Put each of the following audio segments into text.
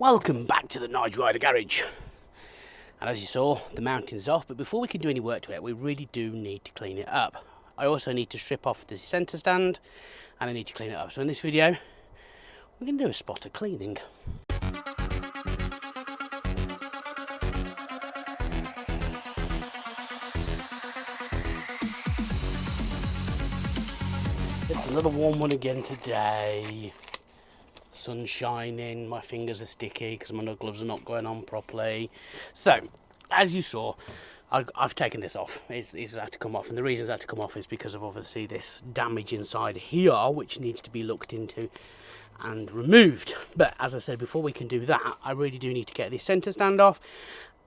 Welcome back to the Nige-Rider garage. And as you saw, the mounting's off, but before we can do any work to it, we really do need to clean it up. I also need to strip off the centre stand, and I need to clean it up. So in this video, we're going to do a spot of cleaning. It's another warm one again today. Sun shining, my fingers are sticky because my gloves are not going on properly. So, as you saw, I've taken this off. It's had to come off, and the reason it's had to come off is because of obviously this damage inside here, which needs to be looked into and removed. But as I said, before we can do that, I really do need to get this centre stand off,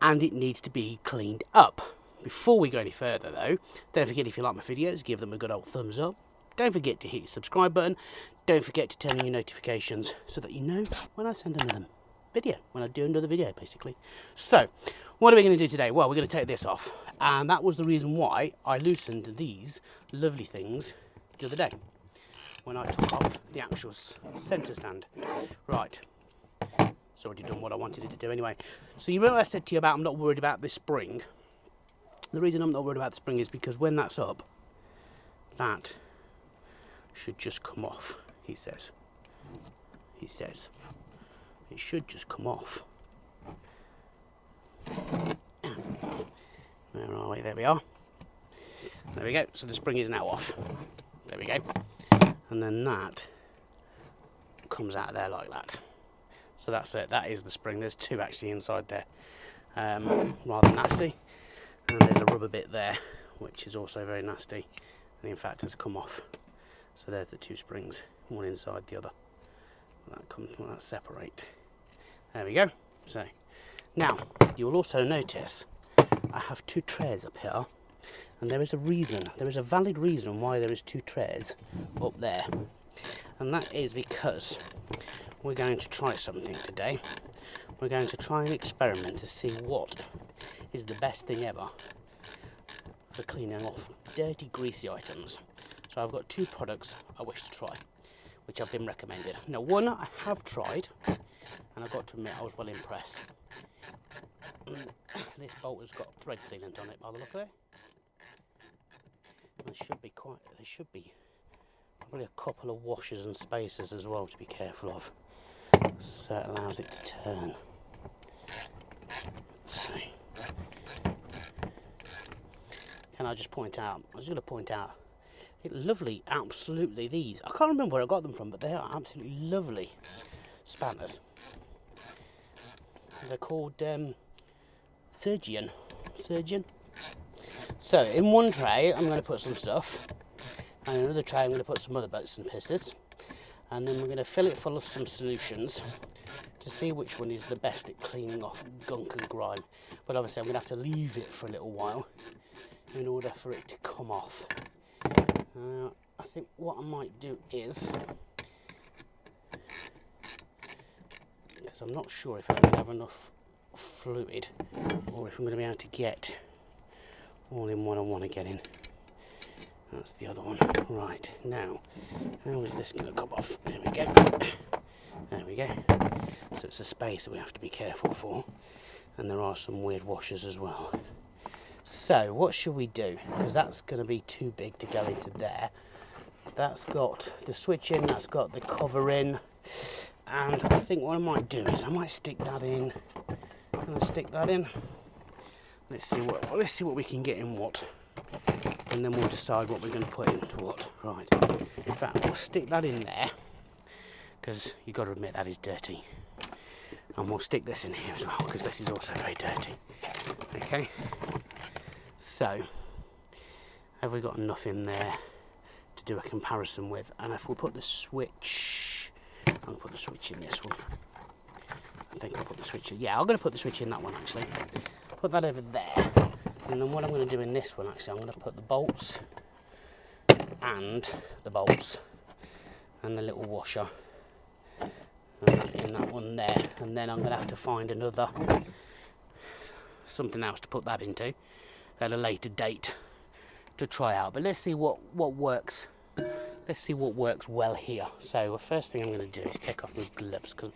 and it needs to be cleaned up. Before we go any further though, don't forget, if you like my videos, give them a good old thumbs up. Don't forget to hit the subscribe button. Don't forget to turn on your notifications so that you know when I send another video, when I do another video basically. So, what are we going to do today? Well, we're going to take this off, and that was the reason why I loosened these lovely things the other day when I took off the actual centre stand. Right, it's already done what I wanted it to do anyway. So you remember I said to you about I'm not worried about this spring. The reason I'm not worried about the spring is because when that's up, that should just come off, he says. He says it should just come off. Where are we? There we are. There we go. So the spring is now off. There we go. And then that comes out of there like that. So that's it. That is the spring. There's two actually inside there. Rather nasty. And there's a rubber bit there, which is also very nasty. And in fact has come off. So there's the two springs, one inside the other. That separate. There we go. So now you will also notice I have two trays up here, and there is a reason. There is a valid reason why there is two trays up there, and that is because we're going to try something today. We're going to try an experiment to see what is the best thing ever for cleaning off dirty, greasy items. So I've got two products I wish to try, which have been recommended. Now, one I have tried, and I've got to admit I was well impressed. This bolt has got thread sealant on it by the look of it. And there should be probably a couple of washers and spacers as well to be careful of, so it allows it to turn. So, can I just point out? I was going to point out. Lovely, absolutely, these. I can't remember where I got them from, but they are absolutely lovely spanners. They're called Surgeon. So in one tray I'm going to put some stuff, and in another tray I'm going to put some other bits and pieces, and then we're going to fill it full of some solutions to see which one is the best at cleaning off gunk and grime. But obviously I'm going to have to leave it for a little while in order for it to come off. I think what I might do is, because I'm not sure if I'm going to have enough fluid, or if I'm going to be able to get all in one I want to get in. That's the other one. Right, now, how is this going to come off? There we go. There we go. So it's a space that we have to be careful for, and there are some weird washers as well. So what should we do? Because that's going to be too big to go into there. That's got the switch in, that's got the cover in, and I think what I might do is I might stick that in. Can I stick that in? Let's see what we can get in what, and then we'll decide what we're going to put into what. Right. In fact, we'll stick that in there, because you've got to admit that is dirty. And we'll stick this in here as well, because this is also very dirty. Okay. So, have we got enough in there to do a comparison with? And if we put the switch, I'm going to put the switch in this one. I think I'll put the switch in. Yeah, I'm going to put the switch in that one actually. Put that over there. And then what I'm going to do in this one actually, I'm going to put the bolts and the little washer in that one there. And then I'm going to have to find something else to put that into at a later date to try out. But let's see what works. Let's see what works well here. So the first thing I'm going to do is take off my gloves, because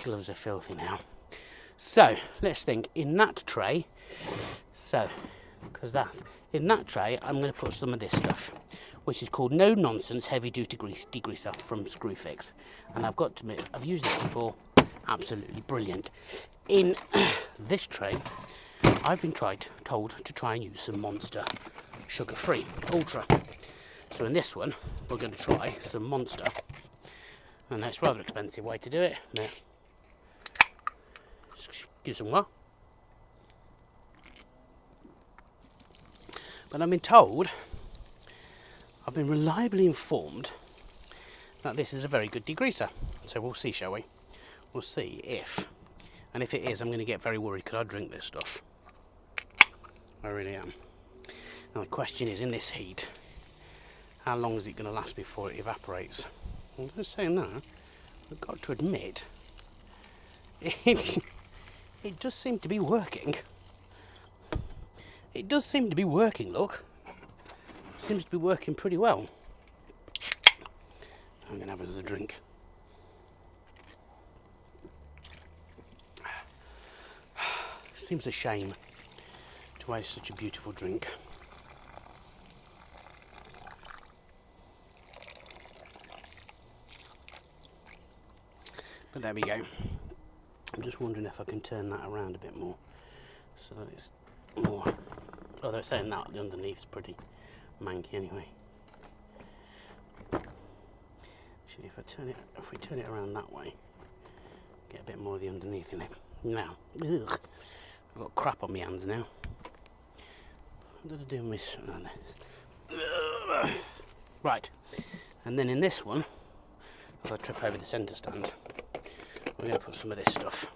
Gloves are filthy now. So let's think. In that tray, in that tray, I'm going to put some of this stuff, which is called No Nonsense Heavy Duty Degreaser from Screwfix. And I've got to admit, I've used this before. Absolutely brilliant. In this tray, I've been told to try and use some Monster Sugar-Free Ultra. So in this one, we're going to try some Monster. And that's a rather expensive way to do it. Now, give some more. But I've been told, I've been reliably informed that this is a very good degreaser. So we'll see, shall we? We'll see if, and if it is, I'm going to get very worried because I drink this stuff. I really am. Now the question is, in this heat, how long is it going to last before it evaporates? Well, just saying that, I've got to admit, it does seem to be working. It does seem to be working, look. It seems to be working pretty well. I'm going to have another drink. Seems a shame to waste such a beautiful drink. But there we go. I'm just wondering if I can turn that around a bit more so that it's more. Although it's saying that the underneath is pretty manky anyway. Actually, if we turn it around that way, get a bit more of the underneath in it. Now, ugh, I've got crap on my hands now. What did I do with this? Right, and then in this one, as I trip over the centre stand, we're going to put some of this stuff.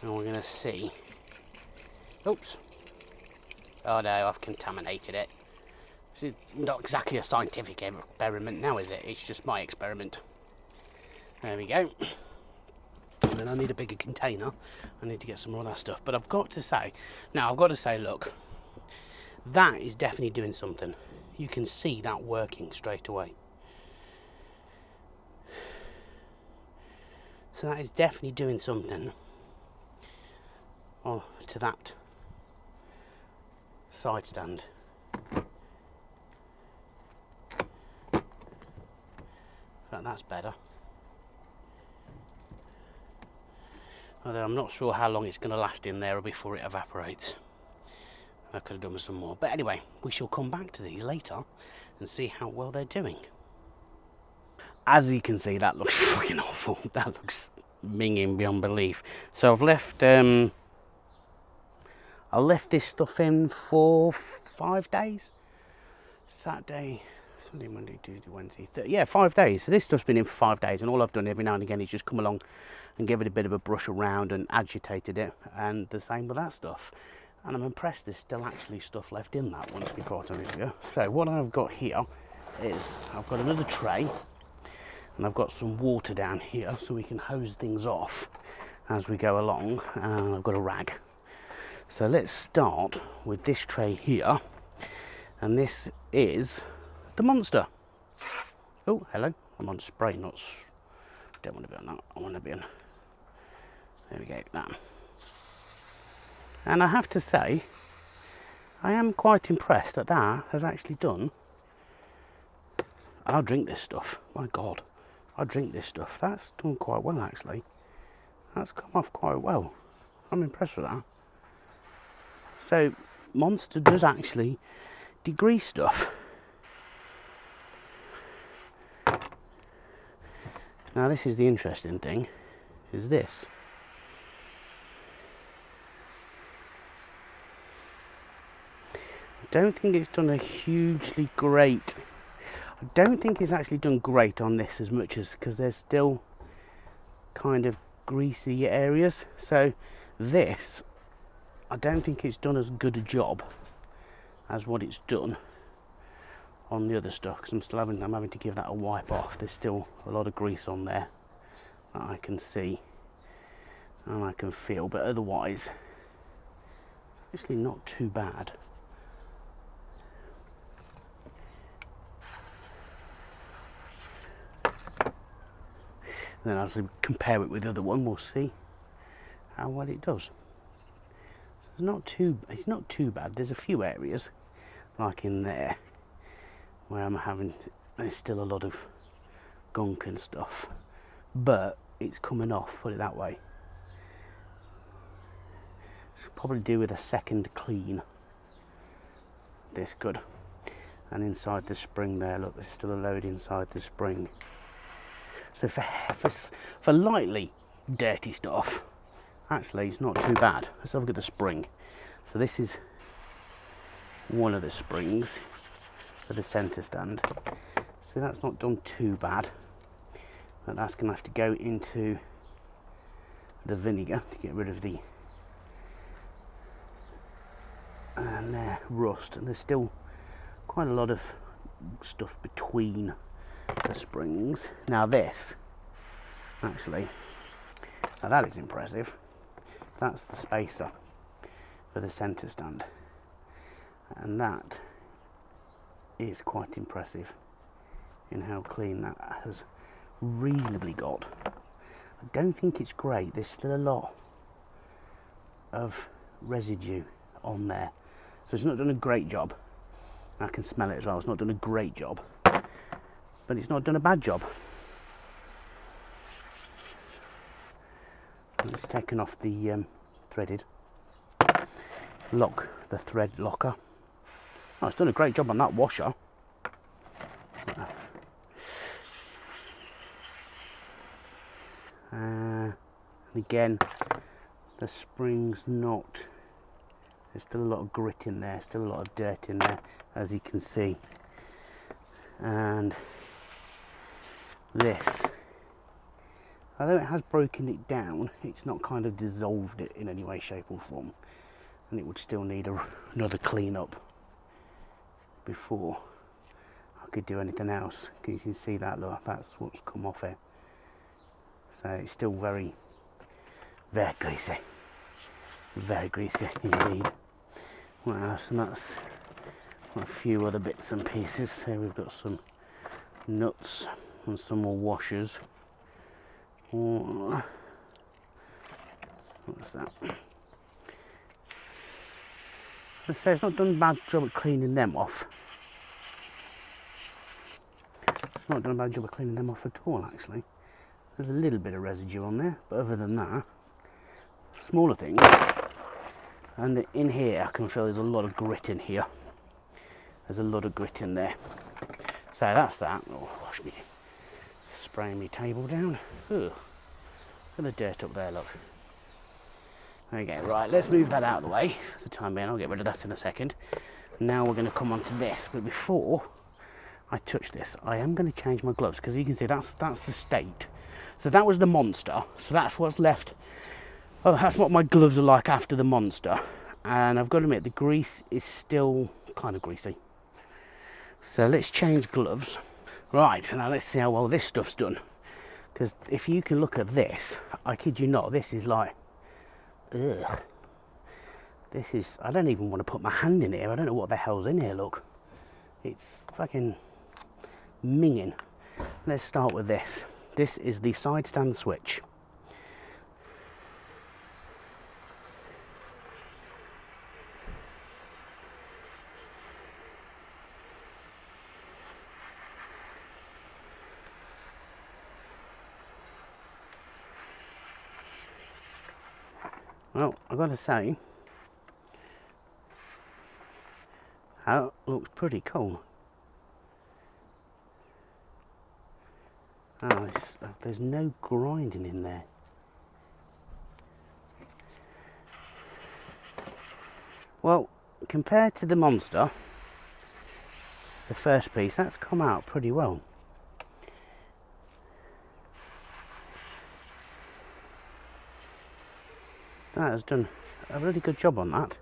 And we're going to see. Oops. Oh no, I've contaminated it. This is not exactly a scientific experiment now, is it? It's just my experiment. There we go. And then I need a bigger container. I need to get some more of that stuff. But I've got to say, look, that is definitely doing something. You can see that working straight away. So that is definitely doing something to that side stand. But that's better. Although I'm not sure how long it's going to last in there before it evaporates. I could have done with some more. But anyway, we shall come back to these later and see how well they're doing. As you can see, that looks fucking awful. That looks minging beyond belief. So I've left this stuff in for 5 days. Saturday, Sunday, Monday, Tuesday, Wednesday, yeah, 5 days. So this stuff's been in for 5 days, and all I've done every now and again is just come along and give it a bit of a brush around and agitated it, and the same with that stuff. And I'm impressed there's still actually stuff left in that one, to be quite honest with you. So what I've got here is I've got another tray, and I've got some water down here so we can hose things off as we go along, and I've got a rag. So let's start with this tray here, and this is the Monster. Oh, hello, I'm on spray nuts. Don't want to be on that, I want to be on, there we go, that. And I have to say, I am quite impressed that that has actually done. And I'll drink this stuff, my God, I'll drink this stuff. That's done quite well actually. That's come off quite well. I'm impressed with that. So, Monster does actually degrease stuff. Now this is the interesting thing, is this. I don't think it's done a hugely great, I don't think it's actually done great on this as much as, because there's still kind of greasy areas. So this, I don't think it's done as good a job as what it's done on the other stuff, because I'm having to give that a wipe off. There's still a lot of grease on there that I can see and I can feel, but otherwise it's actually not too bad. And then as we compare it with the other one, we'll see how well it does. So it's not too bad. There's a few areas, like in there, where there's still a lot of gunk and stuff, but it's coming off, put it that way. Should probably do with a second clean. This good. And inside the spring there, look, there's still a load inside the spring. So for lightly dirty stuff, actually it's not too bad. Let's have a look at the spring. So this is one of the springs for the centre stand. So that's not done too bad. But that's going to have to go into the vinegar to get rid of the rust. And there's still quite a lot of stuff between the springs. Now this, actually, now that is impressive. That's the spacer for the centre stand. And that is quite impressive in how clean that has reasonably got. I don't think it's great. There's still a lot of residue on there. So it's not done a great job. I can smell it as well. It's not done a great job, but it's not done a bad job. It's taken off the threaded lock, the thread locker. Oh, it's done a great job on that washer. And again, the spring's not. There's still a lot of grit in there, still a lot of dirt in there, as you can see. And this, although it has broken it down, it's not kind of dissolved it in any way, shape or form. And it would still need another clean up before I could do anything else. You can see that, look, that's what's come off it. So it's still very, very greasy. Very greasy indeed. What else? And that's a few other bits and pieces. Here we've got some nuts and some more washers. What's that? I say it's not done a bad job of cleaning them off. It's not done a bad job of cleaning them off at all, actually. There's a little bit of residue on there, but other than that, smaller things. And in here, I can feel there's a lot of grit in here. There's a lot of grit in there. So that's that. Oh, wash me, spraying my table down. Ugh. Look at the dirt up there, look. Okay, right, let's move that out of the way for the time being. I'll get rid of that in a second. Now we're going to come on to this, but before I touch this, I am going to change my gloves, because you can see that's the state. So that was the monster, so that's what's left. Oh, that's what my gloves are like after the monster. And I've got to admit, the grease is still kind of greasy. So let's change gloves. Right, now let's see how well this stuff's done. Because if you can look at this, I kid you not, this is like, ugh. This is, I don't even want to put my hand in here. I don't know what the hell's in here, look. It's fucking minging. Let's start with this. This is the side stand switch. Well, I've got to say, that looks pretty cool. Oh, there's no grinding in there. Well, compared to the monster, the first piece, that's come out pretty well. That has done a really good job on that,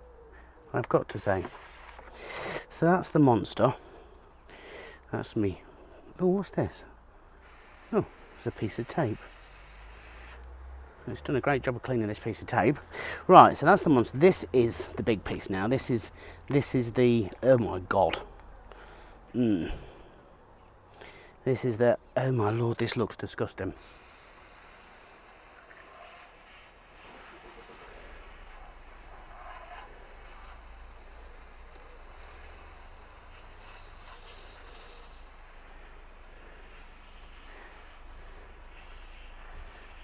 I've got to say. So that's the monster. That's me. Oh, what's this? Oh, it's a piece of tape. It's done a great job of cleaning this piece of tape. Right, so that's the monster. This is the big piece now. This is the, oh my god. This is the, oh my lord, this looks disgusting.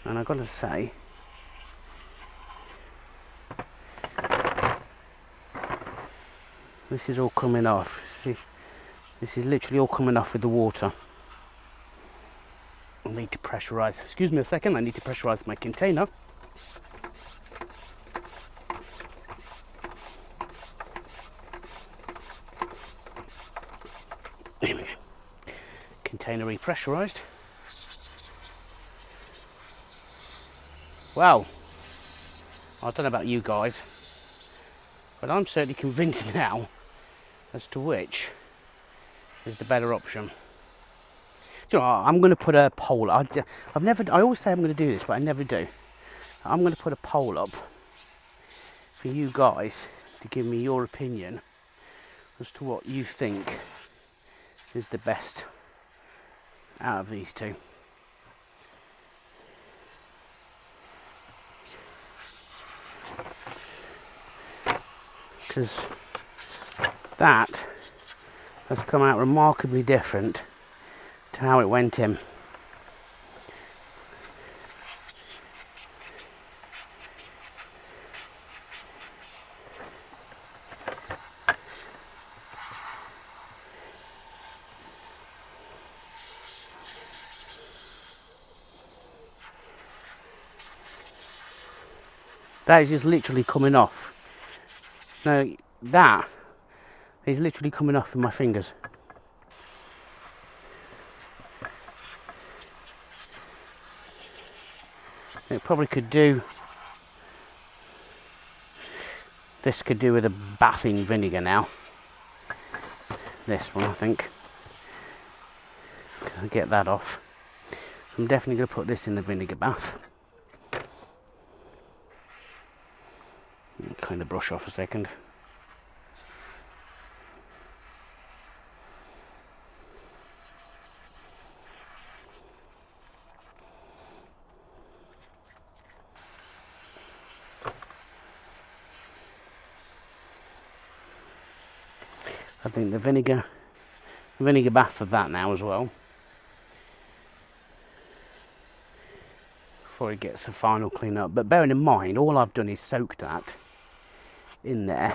And I've got to say, this is all coming off. See, this is literally all coming off with the water. I need to pressurise, excuse me a second, I need to pressurise my container. Here we go. Container repressurised. Well, I don't know about you guys, but I'm certainly convinced now as to which is the better option. Do you know what? I'm going to put a poll. I always say I'm going to do this, but I never do. I'm going to put a poll up for you guys to give me your opinion as to what you think is the best out of these two. Because that has come out remarkably different to how it went in. That is just literally coming off. Now that is literally coming off in my fingers. It probably could do, this could do with a bathing vinegar now. This one, I think. I'll get that off. I'm definitely going to put this in the vinegar bath. Kind of brush off a second. I think the vinegar bath for that now as well, before it gets a final clean up. But bearing in mind, all I've done is soak that in there,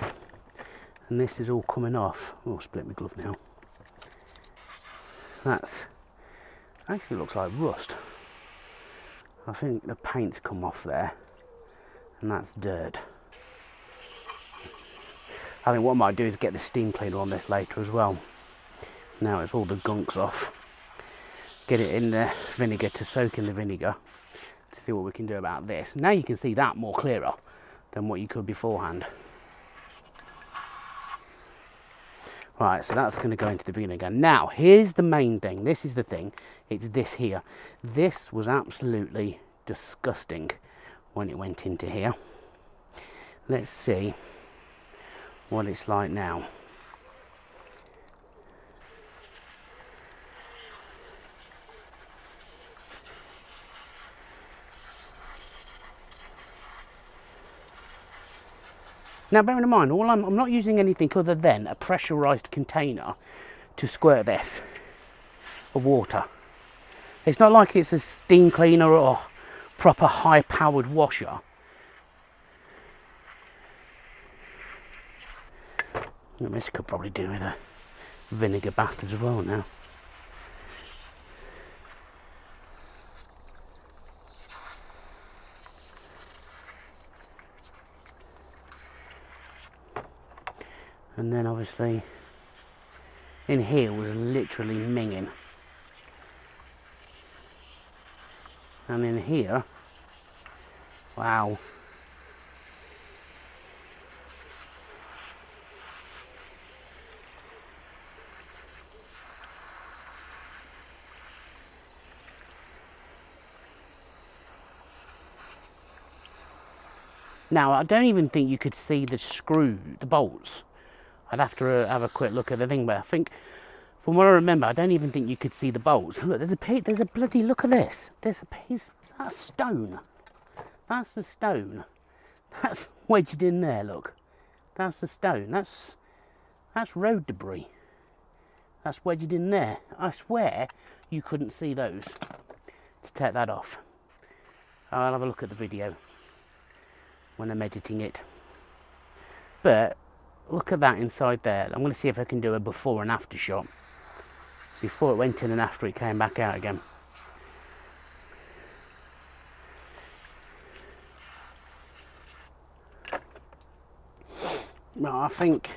and this is all coming off. Oh, split my glove now. That's actually looks like rust. I think the paint's come off there, and that's dirt. I think what I might do is get the steam cleaner on this later as well. Now it's all the gunks off. Get it in the vinegar to soak in the vinegar to see what we can do about this. Now you can see that more clearer than what you could beforehand. Right, so that's going to go into the vinegar. Now, here's the main thing. This is the thing. It's this here. This was absolutely disgusting when it went into here. Let's see what it's like now. Now, bearing in mind, I'm not using anything other than a pressurised container to squirt this of water. It's not like it's a steam cleaner or proper high-powered washer. This could probably do with a vinegar bath as well now. And then obviously in here was literally minging. And in here, wow. Now, I don't even think you could see the screw, the bolts. I'd have to have a quick look at the thing, but I think, from what I remember, I don't even think you could see the bolts. Look, there's a bloody, look at this. There's a piece, that's a stone. That's a stone. That's wedged in there, look. That's a stone. That's road debris. That's wedged in there. I swear you couldn't see those to take that off. I'll have a look at the video when I'm editing it. But look at that inside there. I'm going to see if I can do a before and after shot. Before it went in and after it came back out again. No, I think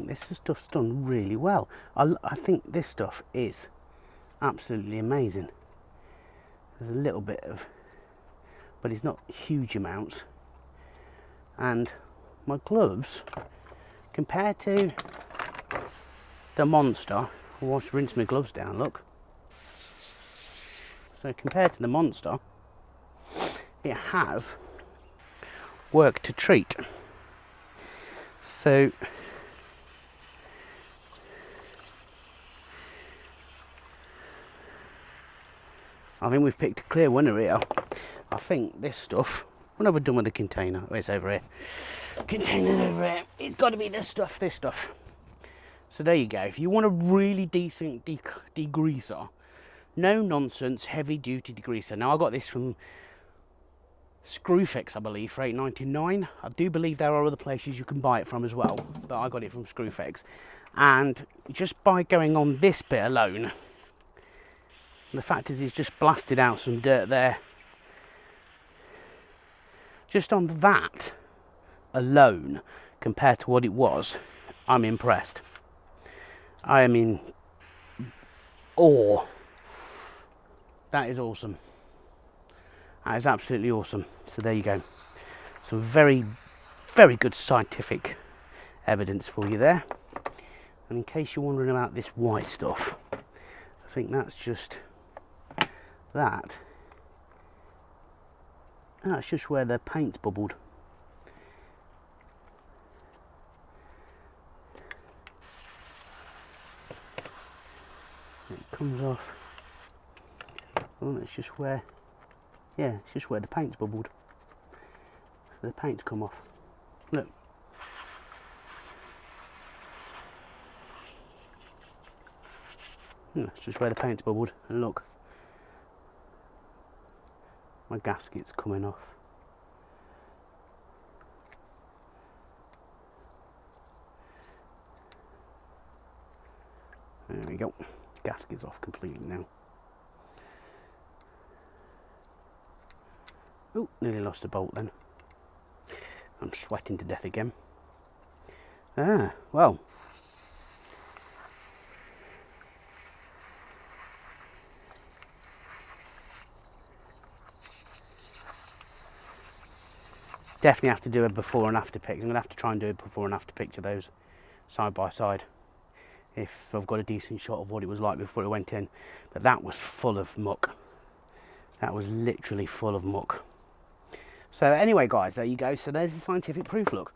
this stuff's done really well. I think this stuff is absolutely amazing. There's a little bit of, but it's not huge amounts. And my gloves, compared to the Monster, I'll wash, rinse my gloves down, look. So compared to the Monster, it has worked a treat. So I think we've picked a clear winner here. I think this stuff, what have I done with the container? Oh, it's over here. Container's over here. It's got to be this stuff, this stuff. So there you go. If you want a really decent degreaser, no nonsense, heavy duty degreaser. Now I got this from Screwfix, I believe, for $8.99. I do believe there are other places you can buy it from as well, but I got it from Screwfix. And just by going on this bit alone, the fact is, it's just blasted out some dirt there. Just on that alone, compared to what it was, I'm impressed. I am in awe. That is awesome. That is absolutely awesome. So there you go. Some very, very good scientific evidence for you there. And in case you're wondering about this white stuff, I think that's just that. That's just where the paint's bubbled. It comes off. Oh, that's just where, yeah, it's just where the paint's bubbled. So the paint's come off. Look. That's just where the paint's bubbled. And look. My gasket's coming off. There we go. Gasket's off completely now. Oh, nearly lost a bolt then. I'm sweating to death again. Ah, well. Definitely have to do a before and after pic. I'm going to have to try and do a before and after picture of those side by side if I've got a decent shot of what it was like before it went in. But that was full of muck. That was literally full of muck. So anyway guys, there you go. So there's the scientific proof, look.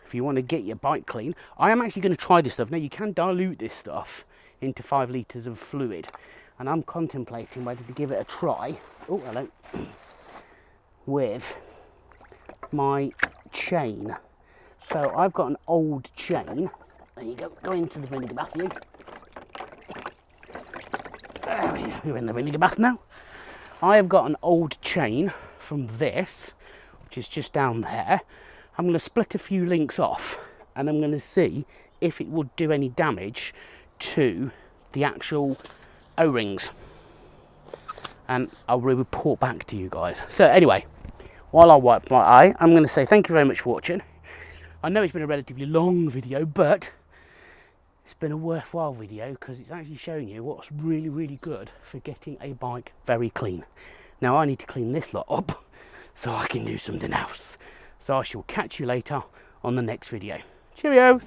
If you want to get your bike clean, I am actually going to try this stuff. Now you can dilute this stuff into 5 litres of fluid. And I'm contemplating whether to give it a try. Oh, hello. With my chain. So I've got an old chain. There you go. Go into the vinegar bath, you. We're in the vinegar bath now. I have got an old chain from this, which is just down there. I'm going to split a few links off, and I'm going to see if it would do any damage to the actual O-rings. And I'll report back to you guys. So anyway, while I wipe my eye, I'm going to say thank you very much for watching. I know it's been a relatively long video, but it's been a worthwhile video because it's actually showing you what's really, really good for getting a bike very clean. Now I need to clean this lot up so I can do something else. So I shall catch you later on the next video. Cheerio!